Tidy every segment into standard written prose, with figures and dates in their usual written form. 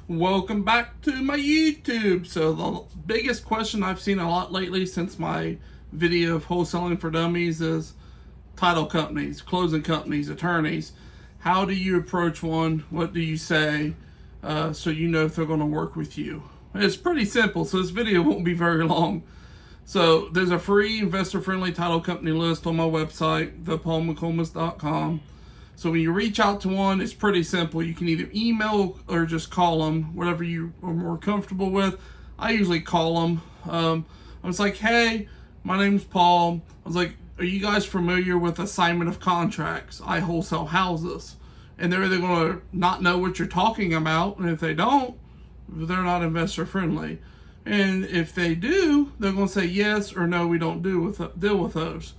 Welcome back to my YouTube. So the biggest question I've seen a lot lately since my video of wholesaling for dummies is title companies, closing companies, attorneys. How do you approach one? What do you say so you know if they're going to work with you? It's pretty simple, so this video won't be very long. So there's a free investor-friendly title company list on my website, thepaulmccomas.com. So when you reach out to one, it's pretty simple. You can either email or just call them, whatever you are more comfortable with. I usually call them. I was like, hey, my name's Paul. I was like, are you guys familiar with assignment of contracts? I wholesale houses. And they're either going to not know what you're talking about, and if they don't, they're not investor friendly. And if they do, they're going to say yes or no, we don't deal with those.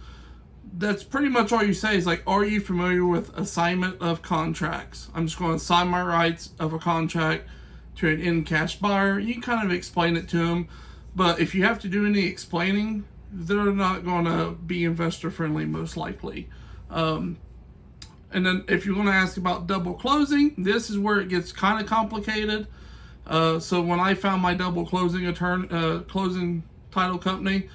That's pretty much all you say is like, are you familiar with assignment of contracts? I'm just going to assign my rights of a contract to an in-cash buyer. You kind of explain it to them, but if you have to do any explaining, they're not going to be investor friendly most likely. And then if you're going to ask about double closing, this is where it gets kind of complicated. So when I found my double closing closing title company,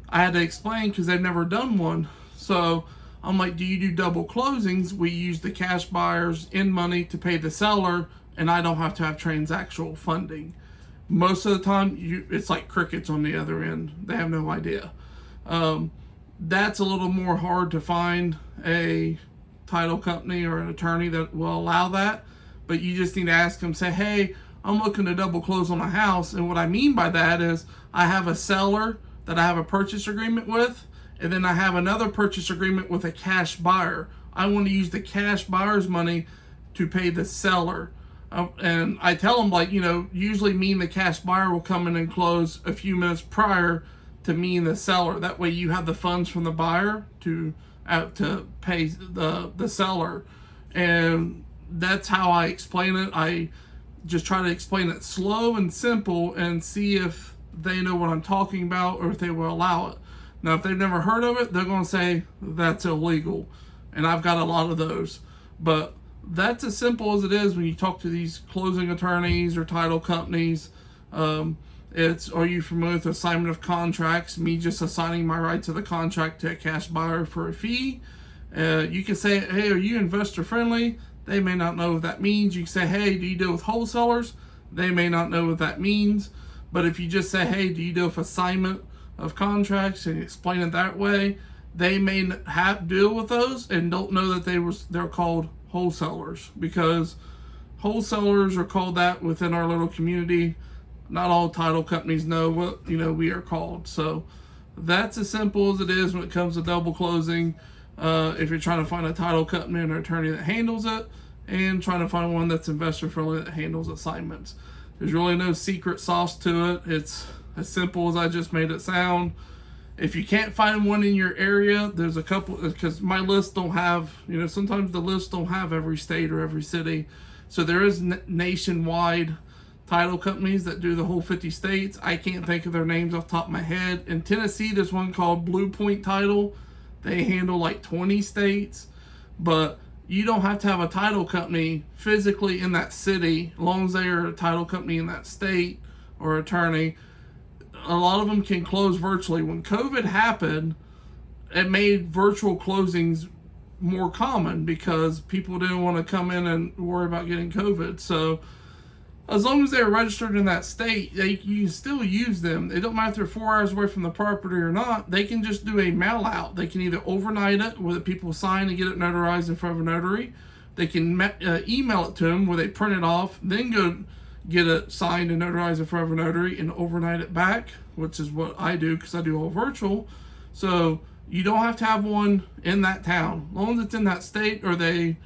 I had to explain because they've never done one. So I'm like, do you do double closings? We use the cash buyers in money to pay the seller, and I don't have to have transactional funding. Most of the time, it's like crickets on the other end. They have no idea. That's a little more hard to find a title company or an attorney that will allow that. But you just need to ask them, say, hey, I'm looking to double close on a house. And what I mean by that is I have a seller that I have a purchase agreement with, and then I have another purchase agreement with a cash buyer. I want to use the cash buyer's money to pay the seller. And I tell them, like, usually me and the cash buyer will come in and close a few minutes prior to me and the seller. That way you have the funds from the buyer to pay the seller. And that's how I explain it. I just try to explain it slow and simple and see if they know what I'm talking about or if they will allow it. Now, if they've never heard of it, they're going to say that's illegal. And I've got a lot of those. But that's as simple as it is when you talk to these closing attorneys or title companies. It's, are you familiar with assignment of contracts? Me just assigning my rights of the contract to a cash buyer for a fee. You can say, hey, are you investor friendly? They may not know what that means. You can say, hey, do you deal with wholesalers? They may not know what that means. But if you just say, hey, do you deal with assignment of contracts, and explain it that way, they may deal with those and don't know that they're called wholesalers, because wholesalers are called that within our little community. Not all title companies know what we are called. So that's as simple as it is when it comes to double closing. If you're trying to find a title company and an attorney that handles it, and trying to find one that's investor friendly that handles assignments. There's really no secret sauce to it. It's as simple as I just made it sound. If you can't find one in your area, there's a couple, because my lists don't have, sometimes the lists don't have every state or every city. So there is nationwide title companies that do the whole 50 states. I can't think of their names off the top of my head. In Tennessee, there's one called Blue Point Title. They handle like 20 states, but you don't have to have a title company physically in that city, as long as they are a title company in that state or attorney. A lot of them can close virtually. When COVID happened, it made virtual closings more common because people didn't want to come in and worry about getting COVID. So as long as they're registered in that state, you can still use them. It don't matter if they're 4 hours away from the property or not. They can just do a mail out. They can either overnight it, where the people sign and get it notarized in front of a notary. They can email it to them, where they print it off, then go get it signed and notarized in front of a notary and overnight it back, which is what I do because I do all virtual. So you don't have to have one in that town. As long as it's in that state or they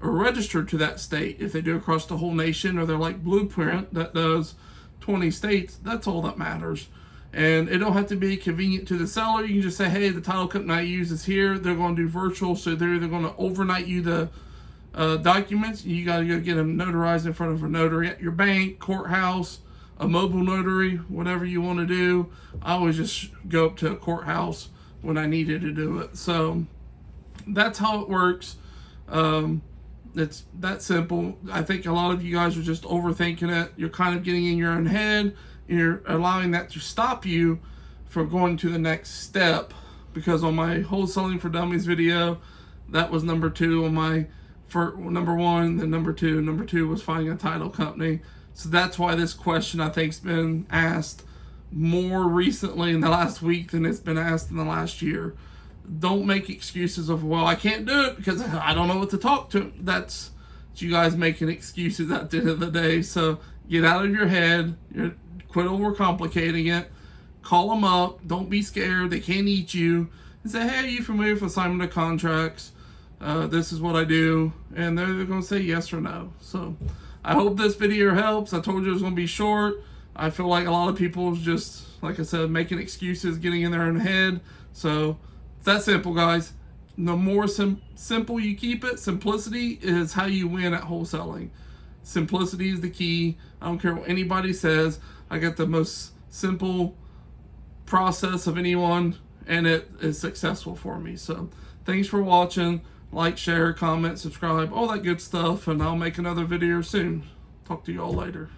are registered to that state. If they do across the whole nation, or they're like Blueprint that does 20 states, that's all that matters. And it don't have to be convenient to the seller. You can just say, hey, the title company I use is here. They're going to do virtual, so they're either going to overnight you the documents. You got to go get them notarized in front of a notary at your bank, courthouse, a mobile notary, whatever you want to do. I always just go up to a courthouse when I needed to do it. So that's how it works. It's that simple. I think a lot of you guys are just overthinking it. You're kind of getting in your own head, and you're allowing that to stop you from going to the next step. Because on my Wholesaling for Dummies video, that was number 2 on my number 1, then number 2. Number 2 was finding a title company. So that's why this question, I think, has been asked more recently in the last week than it's been asked in the last year. Don't make excuses of, well, I can't do it because I don't know what to talk to. That's you guys making excuses at the end of the day. So get out of your head. Quit overcomplicating it. Call them up. Don't be scared. They can't eat you. And say, hey, you familiar with assignment of contracts? This is what I do. And they're going to say yes or no. So I hope this video helps. I told you it was going to be short. I feel like a lot of people just, like I said, making excuses, getting in their own head. So it's that simple, guys. The more simple you keep it, simplicity is how you win at wholesaling. Simplicity is the key. I don't care what anybody says. I got the most simple process of anyone, and it is successful for me. So thanks for watching. Like, share, comment, subscribe, all that good stuff, and I'll make another video soon. Talk to you all later.